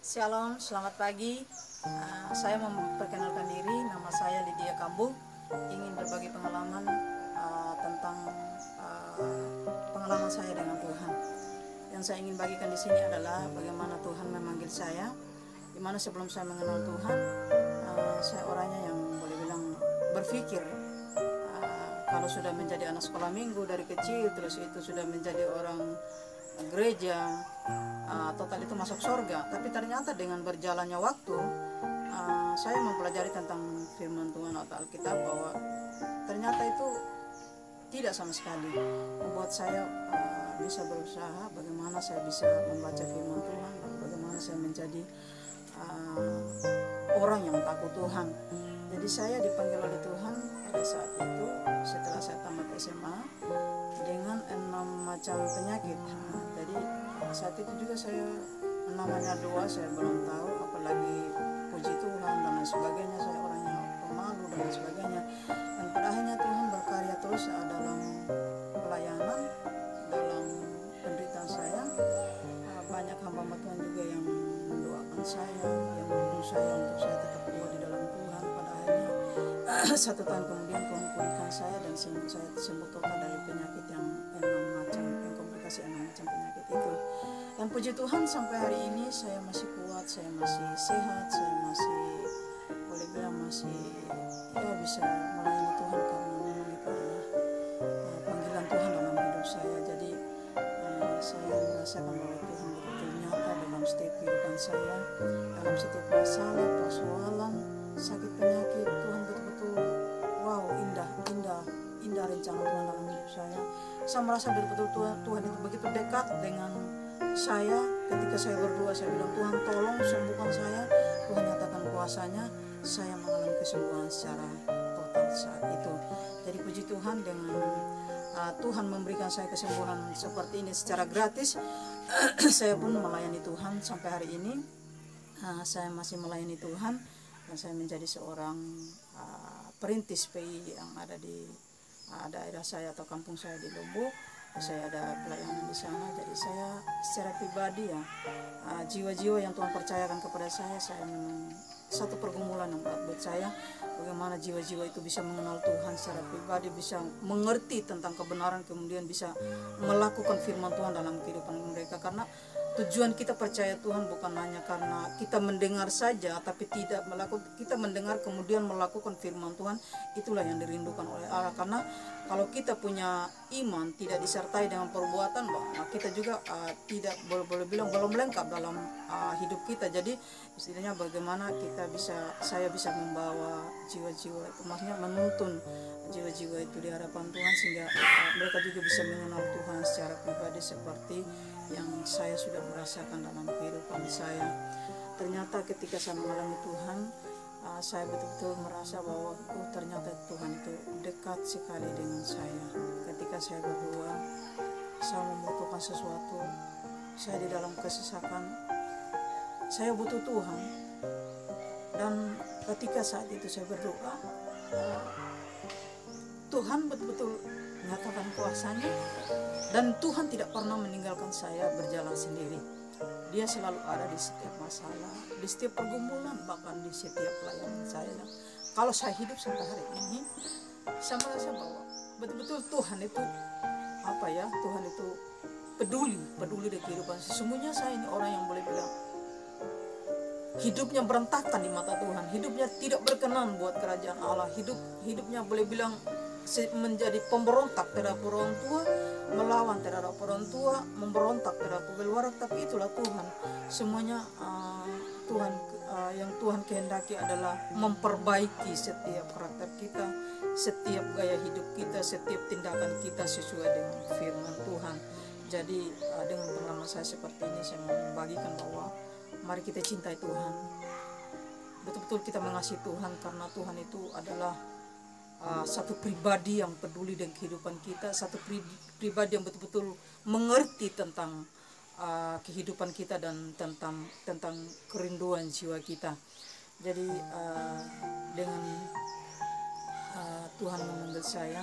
Shalom, selamat pagi. Saya memperkenalkan diri, nama saya Lydia Kambu. Ingin berbagi pengalaman tentang pengalaman saya dengan Tuhan. Yang saya ingin bagikan di sini adalah bagaimana Tuhan memanggil saya. Dimana sebelum saya mengenal Tuhan, saya orangnya yang boleh bilang berpikir kalau sudah menjadi anak sekolah minggu dari kecil, terus itu sudah menjadi orang gereja, total itu masuk surga. Tapi ternyata dengan berjalannya waktu, saya mempelajari tentang firman Tuhan atau Alkitab bahwa ternyata itu tidak sama sekali membuat saya bisa berusaha bagaimana saya bisa membaca firman Tuhan, bagaimana saya menjadi orang yang takut Tuhan. Jadi saya dipanggil oleh Tuhan pada saat itu setelah saya tamat SMA dengan 6 macam penyakit. Jadi saat itu juga saya namanya doa saya belum tahu, apalagi puji Tuhan dan lain sebagainya. Saya orangnya pemalu dan lain sebagainya. Dan pada akhirnya Tuhan berkarya terus dalam pelayanan, dalam penderitaan saya. Banyak hamba Tuhan juga yang mendoakan saya, yang mendukung saya untuk saya tetap kuat di dalam Tuhan. Pada akhirnya 1 tahun kemudian Tuhan pulihkan saya dan saya sembuh total dari penyakit yang 6 macam, yang komplikasi 6 macam penyakit itu. Dan puji Tuhan sampai hari ini saya masih kuat, saya masih sehat, saya masih boleh bilang masih bisa melayani Tuhan karena memang itu adalah panggilan Tuhan dalam hidup saya. Jadi saya merasakan bahwa Tuhan betul nyata dalam setiap kehidupan saya, dalam setiap masalah, persoalan, sakit penyakit. Tuhan betul-betul wow, indah rencana Tuhan dalam hidup saya. Saya merasa betul-betul Tuhan itu begitu dekat dengan saya. Ketika saya berdoa, saya bilang, Tuhan tolong sembuhkan saya. Tuhan nyatakan kuasanya, saya mengalami kesembuhan secara total saat itu. Jadi puji Tuhan, dengan Tuhan memberikan saya kesembuhan seperti ini secara gratis. Saya pun melayani Tuhan sampai hari ini. Saya masih melayani Tuhan dan saya menjadi seorang perintis PI yang ada di daerah saya atau kampung saya di Lombok. Saya ada pelayanan di sana. Jadi saya secara pribadi jiwa-jiwa yang Tuhan percayakan kepada saya memang satu pergumulan yang berat buat saya. Bagaimana jiwa-jiwa itu bisa mengenal Tuhan secara pribadi, bisa mengerti tentang kebenaran, kemudian bisa melakukan firman Tuhan dalam kehidupan mereka. Karena tujuan kita percaya Tuhan bukan hanya karena kita mendengar saja, tapi tidak melakukan. Kita mendengar kemudian melakukan firman Tuhan, itulah yang dirindukan oleh Allah. Karena kalau kita punya iman tidak disertai dengan perbuatan, kita juga tidak boleh bilang belum lengkap dalam hidup kita. Jadi istilahnya bagaimana saya bisa membawa jiwa-jiwa itu, maksudnya menuntun jiwa-jiwa itu di hadapan Tuhan sehingga mereka juga bisa mengenal Tuhan secara pribadi seperti yang saya sudah merasakan dalam kehidupan saya. Ternyata ketika saya mengalami Tuhan, saya betul-betul merasa bahwa ternyata Tuhan itu dekat sekali dengan saya. Ketika saya berdoa, saya membutuhkan sesuatu, saya di dalam kesesakan, saya butuh Tuhan. Dan ketika saat itu saya berdoa, Tuhan betul-betul menyatakan kuasanya. Dan Tuhan tidak pernah meninggalkan saya berjalan sendiri. Dia selalu ada di setiap masalah, di setiap pergumulan, bahkan di setiap pelayanan saya. Kalau saya hidup sampai hari ini, saya merasa bahwa betul-betul Tuhan itu Tuhan itu peduli dengan kehidupan. Sesungguhnya saya ini orang yang boleh bilang hidupnya berantakan di mata Tuhan, hidupnya tidak berkenan buat kerajaan Allah, hidupnya boleh bilang menjadi pemberontak terhadap orang tua, melawan terhadap orang tua, memberontak terhadap pegawai luar. Tapi itulah Tuhan, semuanya Tuhan yang Tuhan kehendaki adalah memperbaiki setiap karakter kita, setiap gaya hidup kita, setiap tindakan kita sesuai dengan firman Tuhan. Jadi dengan pengalaman saya seperti ini, saya mau membagikan bahwa mari kita cintai Tuhan, betul-betul kita mengasihi Tuhan, karena Tuhan itu adalah satu pribadi yang peduli dengan kehidupan kita, satu pribadi yang betul-betul mengerti tentang kehidupan kita dan tentang kerinduan jiwa kita. Jadi dengan Tuhan memanggil saya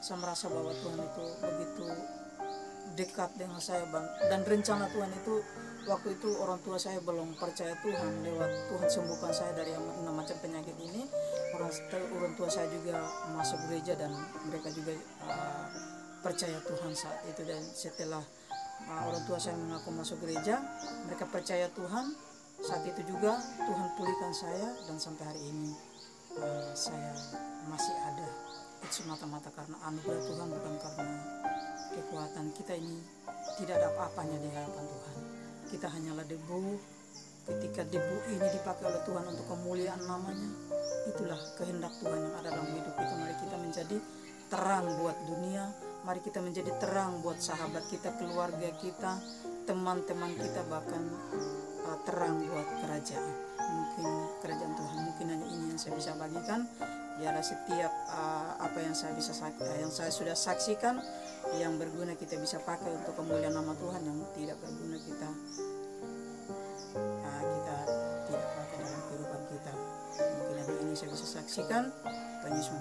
merasa bahwa Tuhan itu begitu dekat dengan saya Bang. Dan rencana Tuhan itu waktu itu orang tua saya belum percaya Tuhan, lewat Tuhan sembuhkan saya dari 6 macam penyakit ini. Orang tua saya juga masuk gereja dan mereka juga percaya Tuhan saat itu. Dan setelah orang tua saya mengaku masuk gereja, mereka percaya Tuhan. Saat itu juga Tuhan pulihkan saya, dan sampai hari ini saya masih ada. Itu semata-mata karena anugerah Tuhan, bukan karena kekuatan kita. Ini tidak ada apa-apanya di hadapan Tuhan. Kita hanyalah debu. Ketika debu ini dipakai oleh Tuhan untuk kemuliaan namanya, itulah kehendak Tuhan yang ada dalam hidup kita. Mari kita menjadi terang buat dunia. Mari kita menjadi terang buat sahabat kita, keluarga kita, teman-teman kita, bahkan terang buat kerajaan. Mungkin kerajaan Tuhan, mungkin hanya ini yang saya bisa bagikan. Biarlah setiap apa yang saya sudah saksikan yang berguna kita bisa pakai untuk kemuliaan nama Tuhan. Yang tidak berguna kita tidak pakai dalam kehidupan kita. Mungkin hanya ini saya bisa saksikan. Tuhan Yesus